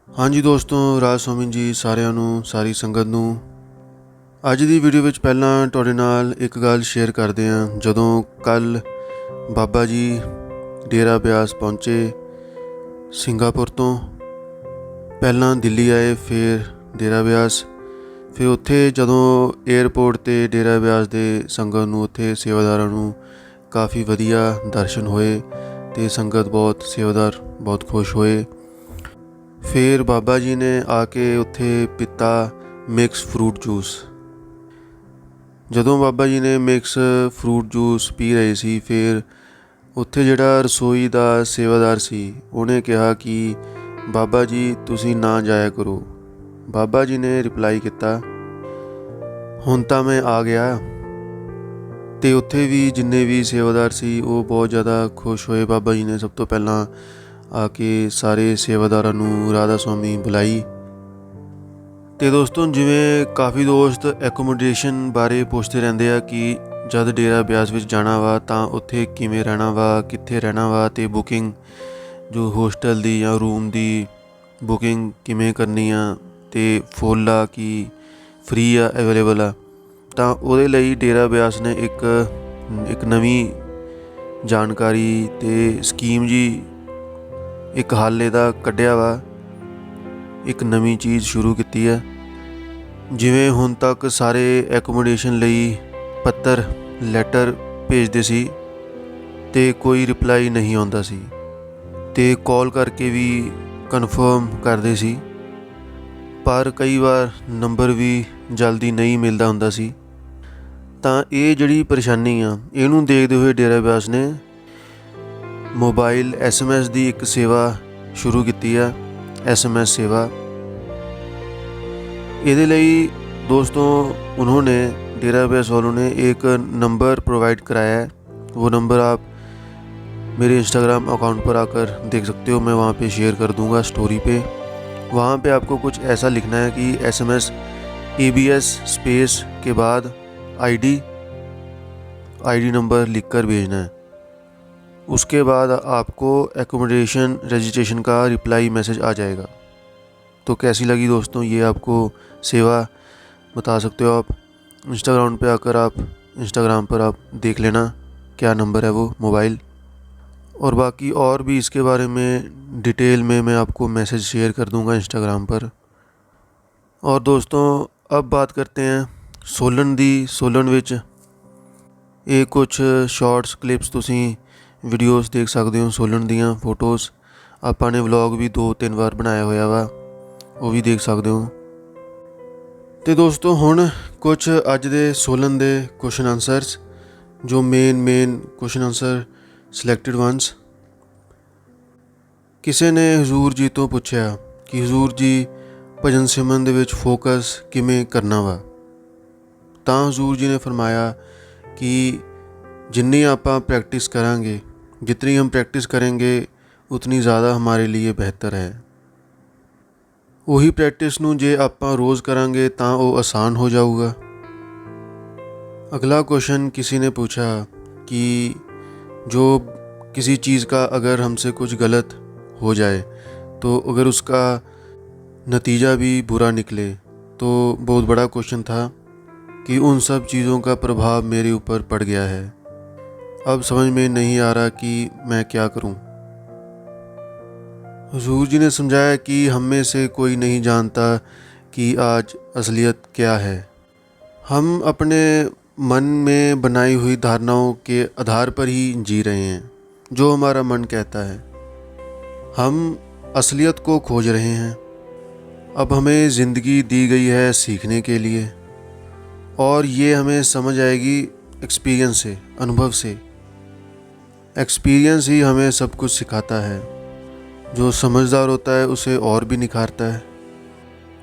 ਹਾਂਜੀ ਦੋਸਤੋ, ਰਾਜ ਸੋਮਿਨ ਜੀ ਸਾਰਿਆਂ ਨੂੰ, ਸਾਰੀ ਸੰਗਤ ਨੂੰ। ਅੱਜ ਦੀ ਵੀਡੀਓ ਵਿੱਚ ਪਹਿਲਾਂ ਤੁਹਾਡੇ ਨਾਲ ਇੱਕ ਗੱਲ ਸ਼ੇਅਰ ਕਰਦੇ ਹਾਂ। ਜਦੋਂ ਕੱਲ ਬਾਬਾ ਜੀ ਡੇਰਾ ਬਿਆਸ ਪਹੁੰਚੇ ਸਿੰਗਾਪੁਰ ਤੋਂ, ਪਹਿਲਾਂ ਦਿੱਲੀ ਆਏ, ਫਿਰ ਡੇਰਾ ਬਿਆਸ, ਫਿਰ ਉੱਥੇ ਜਦੋਂ ਏਅਰਪੋਰਟ 'ਤੇ ਡੇਰਾ ਬਿਆਸ ਦੇ ਸੰਗਤ ਨੂੰ, ਉੱਥੇ ਸੇਵਾਦਾਰਾਂ ਨੂੰ ਕਾਫੀ ਵਧੀਆ ਦਰਸ਼ਨ ਹੋਏ ਅਤੇ ਸੰਗਤ ਸੇਵਾਦਾਰ ਬਹੁਤ ਖੁਸ਼ ਹੋਏ। ਫਿਰ ਬਾਬਾ ਜੀ ਨੇ ਆ ਕੇ ਉੱਥੇ ਪੀਤਾ ਮਿਕਸ ਫਰੂਟ ਜੂਸ। ਜਦੋਂ ਬਾਬਾ ਜੀ ਨੇ ਮਿਕਸ ਫਰੂਟ ਜੂਸ ਪੀ ਰਹੇ ਸੀ, ਫਿਰ ਉੱਥੇ ਜਿਹੜਾ ਰਸੋਈ ਦਾ ਸੇਵਾਦਾਰ ਸੀ ਉਹਨੇ ਕਿਹਾ ਕਿ ਬਾਬਾ ਜੀ ਤੁਸੀਂ ਨਾ ਜਾਇਆ ਕਰੋ। ਬਾਬਾ ਜੀ ਨੇ ਰਿਪਲਾਈ ਕੀਤਾ, ਹੁਣ ਤਾਂ ਮੈਂ ਆ ਗਿਆ। ਅਤੇ ਉੱਥੇ ਵੀ ਜਿੰਨੇ ਵੀ ਸੇਵਾਦਾਰ ਸੀ ਉਹ ਬਹੁਤ ਜ਼ਿਆਦਾ ਖੁਸ਼ ਹੋਏ। ਬਾਬਾ ਜੀ ਨੇ ਸਭ ਤੋਂ ਪਹਿਲਾਂ ਆ ਕੇ ਸਾਰੇ ਸੇਵਾਦਾਰਾਂ ਨੂੰ ਰਾਧਾ ਸਵਾਮੀ ਬੁਲਾਈ। ਅਤੇ ਦੋਸਤੋ, ਜਿਵੇਂ ਕਾਫੀ ਦੋਸਤ ਐਕੋਮੋਡੇਸ਼ਨ ਬਾਰੇ ਪੁੱਛਦੇ ਰਹਿੰਦੇ ਆ ਕਿ ਜਦ ਡੇਰਾ ਬਿਆਸ ਵਿੱਚ ਜਾਣਾ ਵਾ ਤਾਂ ਉੱਥੇ ਕਿਵੇਂ ਰਹਿਣਾ ਵਾ, ਕਿੱਥੇ ਰਹਿਣਾ ਵਾ, ਅਤੇ ਬੁਕਿੰਗ ਜੋ ਹੋਸਟਲ ਦੀ ਜਾਂ ਰੂਮ ਦੀ ਬੁਕਿੰਗ ਕਿਵੇਂ ਕਰਨੀ ਆ, ਅਤੇ ਫੁੱਲ ਆ ਕਿ ਫ੍ਰੀ ਆ, ਅਵੇਲੇਬਲ ਆ। ਤਾਂ ਉਹਦੇ ਲਈ ਡੇਰਾ ਬਿਆਸ ਨੇ ਇੱਕ ਨਵੀਂ ਜਾਣਕਾਰੀ ਅਤੇ ਸਕੀਮ ਜੀ, ਇੱਕ ਹੱਲ ਇਹਦਾ ਕੱਢਿਆ ਵਾ, ਇੱਕ ਨਵੀਂ ਚੀਜ਼ ਸ਼ੁਰੂ ਕੀਤੀ ਹੈ। ਜਿਵੇਂ ਹੁਣ ਤੱਕ ਸਾਰੇ ਐਕੋਮੋਡੇਸ਼ਨ ਲਈ ਪੱਤਰ ਲੈਟਰ ਭੇਜਦੇ ਸੀ ਅਤੇ ਕੋਈ ਰਿਪਲਾਈ ਨਹੀਂ ਆਉਂਦਾ ਸੀ, ਅਤੇ ਕਾਲ ਕਰਕੇ ਵੀ ਕਨਫਰਮ ਕਰਦੇ ਸੀ, ਪਰ ਕਈ ਵਾਰ ਨੰਬਰ ਵੀ ਜਲਦੀ ਨਹੀਂ ਮਿਲਦਾ ਹੁੰਦਾ ਸੀ। ਤਾਂ ਇਹ ਜਿਹੜੀ ਪਰੇਸ਼ਾਨੀ ਆ, ਇਹਨੂੰ ਦੇਖਦੇ ਹੋਏ ਡੇਰਾ ਬਿਆਸ ਨੇ ਮੋਬਾਈਲ SMS ਦੀ ਇੱਕ ਸੇਵਾ ਸ਼ੁਰੂ ਕੀਤੀ ਆ, SMS ਸੇਵਾ। ਇਹਦੇ ਲਈ ਦੋस्तों उन्होंने डेरा ब्यास वालों ने एक नंबर प्रोवाइड कराया है। वो नंबर आप मेरे इंस्टाग्राम अकाउंट पर आकर देख सकते हो, मैं वहाँ पे शेयर कर दूँगा स्टोरी पे। वहाँ पे आपको कुछ ऐसा लिखना है कि SMS ABS स्पेस के बाद ID नंबर लिखकर भेजना है। उसके बाद आपको एकोमोडेशन रजिस्ट्रेशन का रिप्लाई मैसेज आ जाएगा। तो कैसी लगी दोस्तों ये आपको सेवा, बता सकते हो आप इंस्टाग्राम पे आकर, आप इंस्टाग्राम पर आप देख लेना क्या नंबर है वो मोबाइल। और बाकी और भी इसके बारे में डिटेल में मैं आपको मैसेज शेयर कर दूंगा इंस्टाग्राम पर। और दोस्तों अब बात करते हैं सोलन दी। सोलन विच ये कुछ शॉर्ट्स क्लिप्स तुसी वीडियोज़ देख सकते हो, सोलन दियाँ फोटोज़। आपां ने व्लॉग भी 2-3 बार बनाया होया वा, वो भी देख सकते हो। तो दोस्तों हुण कुछ अज दे सोलन दे क्वेश्चन आंसरस, जो मेन क्वेश्चन आंसर सिलैक्टिड वंस। किसी ने हजूर जी तो पूछा कि हजूर जी भजन सिमरन दे विच फोकस किवें करना वा। तां हजूर जी ने फरमाया कि जिन्नी आपां प्रैक्टिस करांगे, जितनी हम प्रैक्टिस करेंगे उतनी ज़्यादा हमारे लिए बेहतर है। ਉਹੀ ਪ੍ਰੈਕਟਿਸ ਨੂੰ ਜੇ ਆਪਾਂ ਰੋਜ਼ ਕਰਾਂਗੇ ਤਾਂ ਉਹ ਆਸਾਨ ਹੋ ਜਾਊਗਾ। अगला क्वेश्चन किसी ने पूछा कि जो किसी चीज़ का अगर हमसे कुछ गलत हो जाए तो अगर उसका नतीजा भी बुरा निकले, तो बहुत बड़ा क्वेश्चन था कि उन सब चीज़ों का प्रभाव मेरे ऊपर पड़ गया है, अब समझ में नहीं आ रहा कि मैं क्या करूं। हुजूर जी ने समझाया कि हम में से कोई नहीं जानता कि आज असलियत क्या है। हम अपने मन में बनाई हुई धारणाओं के आधार पर ही जी रहे हैं, जो हमारा मन कहता है। हम असलियत को खोज रहे हैं। अब हमें ज़िंदगी दी गई है सीखने के लिए, और ये हमें समझ आएगी एक्सपीरियंस से, अनुभव से। एक्सपीरियंस ही हमें सब कुछ सिखाता है। जो समझदार होता है उसे और भी निखारता है।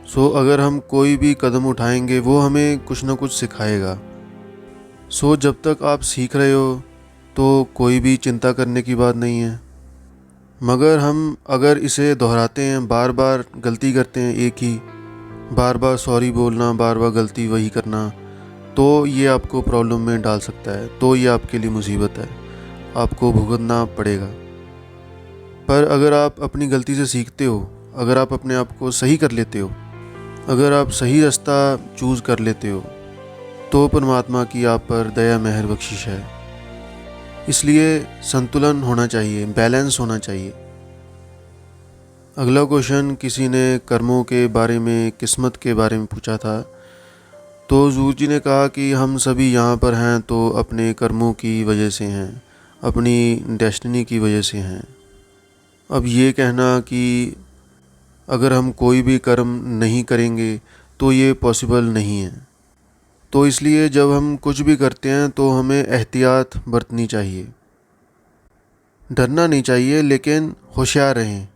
सो अगर हम कोई भी कदम उठाएंगे वो हमें कुछ ना कुछ सिखाएगा। सो जब तक आप सीख रहे हो तो कोई भी चिंता करने की बात नहीं है। मगर हम अगर इसे दोहराते हैं, बार बार गलती करते हैं एक ही, बार बार सॉरी बोलना, बार बार गलती वही करना, तो ये आपको प्रॉब्लम में डाल सकता है। तो ये आपके लिए मुसीबत है, आपको भुगतना पड़ेगा। पर अगर आप अपनी गलती से सीखते हो अगर आप अपने आप को सही कर लेते हो, अगर आप सही रास्ता चूज़ कर लेते हो, तो परमात्मा की आप पर दया मेहर बख्शिश है। इसलिए संतुलन होना चाहिए, बैलेंस होना चाहिए। अगला क्वेश्चन किसी ने कर्मों के बारे में, किस्मत के बारे में पूछा था। तो हुजूर जी ने कहा कि हम सभी यहाँ पर हैं तो अपने कर्मों की वजह से हैं, अपनी डेस्टिनी की वजह से हैं। अब ये कहना कि अगर हम कोई भी कर्म नहीं करेंगे तो ये पॉसिबल नहीं है। तो इसलिए जब हम कुछ भी करते हैं तो हमें एहतियात बरतनी चाहिए। डरना नहीं चाहिए, लेकिन होशियार रहें,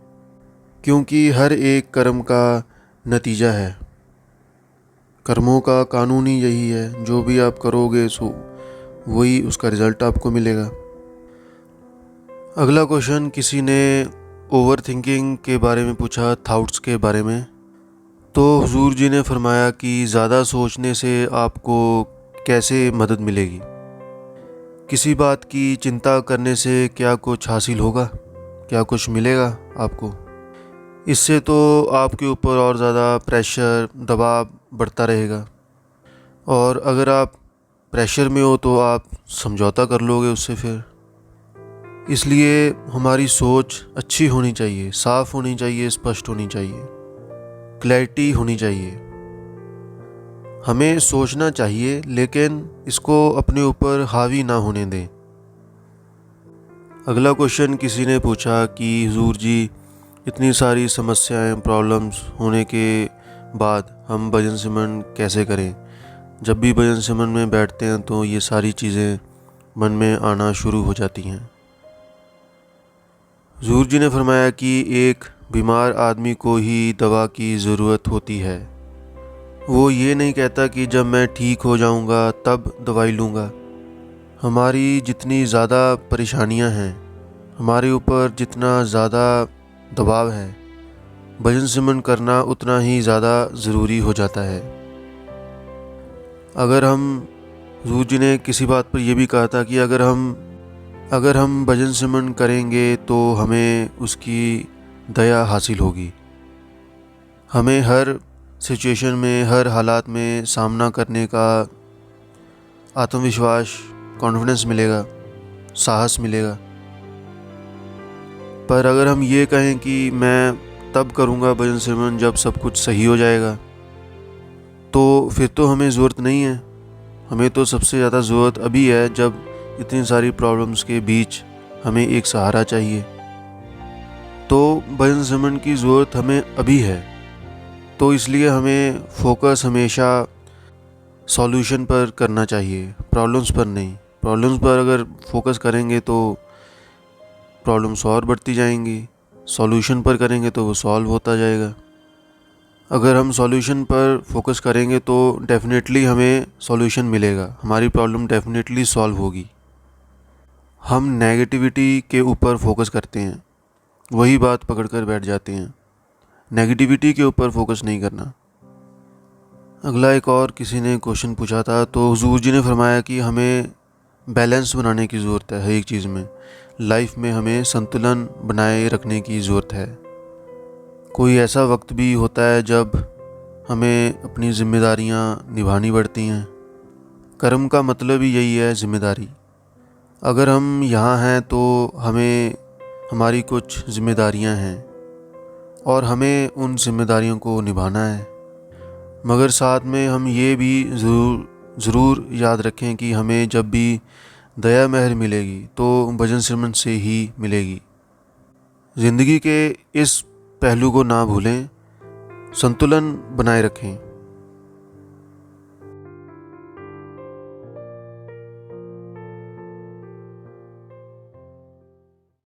क्योंकि हर एक कर्म का नतीजा है। कर्मों का कानून ही यही है, जो भी आप करोगे सो वही उसका रिज़ल्ट आपको मिलेगा। अगला क्वेश्चन किसी ने ओवर थिंकिंग के बारे में पूछा, थाट्स के बारे में। तो हुजूर जी ने फरमाया कि ज़्यादा सोचने से आपको कैसे मदद मिलेगी? किसी बात की चिंता करने से क्या कुछ हासिल होगा? क्या कुछ मिलेगा आपको? इससे तो आपके ऊपर और ज़्यादा प्रेशर, दबाव बढ़ता रहेगा। और अगर आप प्रेशर में हो तो आप समझौता कर लोगे उससे फिर। इसलिए हमारी सोच अच्छी होनी चाहिए, साफ़ होनी चाहिए, स्पष्ट होनी चाहिए, क्लैरिटी होनी चाहिए। हमें सोचना चाहिए, लेकिन इसको अपने ऊपर हावी ना होने दें। अगला क्वेश्चन किसी ने पूछा कि हुजूर जी, इतनी सारी समस्याएं, प्रॉब्लम्स होने के बाद हम भजन सिमरन कैसे करें? जब भी भजन सिमरन में बैठते हैं तो ये सारी चीज़ें मन में आना शुरू हो जाती हैं। हुजूर जी ने फरमाया कि एक बीमार आदमी को ही दवा की ज़रूरत होती है। वो ये नहीं कहता कि जब मैं ठीक हो जाऊंगा तब दवाई लूँगा। हमारी जितनी ज़्यादा परेशानियां हैं, हमारे ऊपर जितना ज़्यादा दबाव है, भजन सिमरन करना उतना ही ज़्यादा ज़रूरी हो जाता है। अगर हम, हुजूर जी ने किसी बात पर यह भी कहा था कि अगर हम भजन सिमरन करेंगे तो हमें उसकी दया हासिल होगी। हमें हर सिचुएशन में, हर हालात में सामना करने का आत्मविश्वास, कॉन्फिडेंस मिलेगा, साहस मिलेगा। पर अगर हम ये कहें कि मैं तब करूँगा भजन सिमरन जब सब कुछ सही हो जाएगा, तो फिर तो हमें ज़रूरत नहीं है। हमें तो सबसे ज़्यादा ज़रूरत अभी है, जब इतनी सारी प्रॉब्लम्स के बीच हमें एक सहारा चाहिए। तो भजन सिमरन की ज़रूरत हमें अभी है। तो इसलिए हमें फोकस हमेशा सॉल्यूशन पर करना चाहिए, प्रॉब्लम्स पर नहीं। प्रॉब्लम्स पर अगर फोकस करेंगे तो प्रॉब्लम्स और बढ़ती जाएंगी, सॉल्यूशन पर करेंगे तो वो सॉल्व होता जाएगा। अगर हम सॉल्यूशन पर फोकस करेंगे तो डेफिनेटली हमें सॉल्यूशन मिलेगा, हमारी प्रॉब्लम डेफिनेटली सॉल्व होगी। हम नेगेटिविटी के ऊपर फोकस करते हैं, वही बात पकड़ कर बैठ जाते हैं। नेगेटिविटी के ऊपर फोकस नहीं करना। अगला एक और किसी ने क्वेश्चन पूछा था। तो हुजूर जी ने फरमाया कि हमें बैलेंस बनाने की ज़रूरत है। हर एक चीज़ में, लाइफ में हमें संतुलन बनाए रखने की ज़रूरत है। कोई ऐसा वक्त भी होता है जब हमें अपनी ज़िम्मेदारियाँ निभानी पड़ती हैं। कर्म का मतलब ही यही है, ज़िम्मेदारी। अगर हम यहाँ हैं तो हमें, हमारी कुछ ज़िम्मेदारियाँ हैं और हमें उन ज़िम्मेदारियों को निभाना है। मगर साथ में हम ये भी ज़रूर याद रखें कि हमें जब भी दया मेहर मिलेगी तो भजन सिमरन से ही मिलेगी। ज़िंदगी के इस पहलू को ना भूलें, संतुलन बनाए रखें।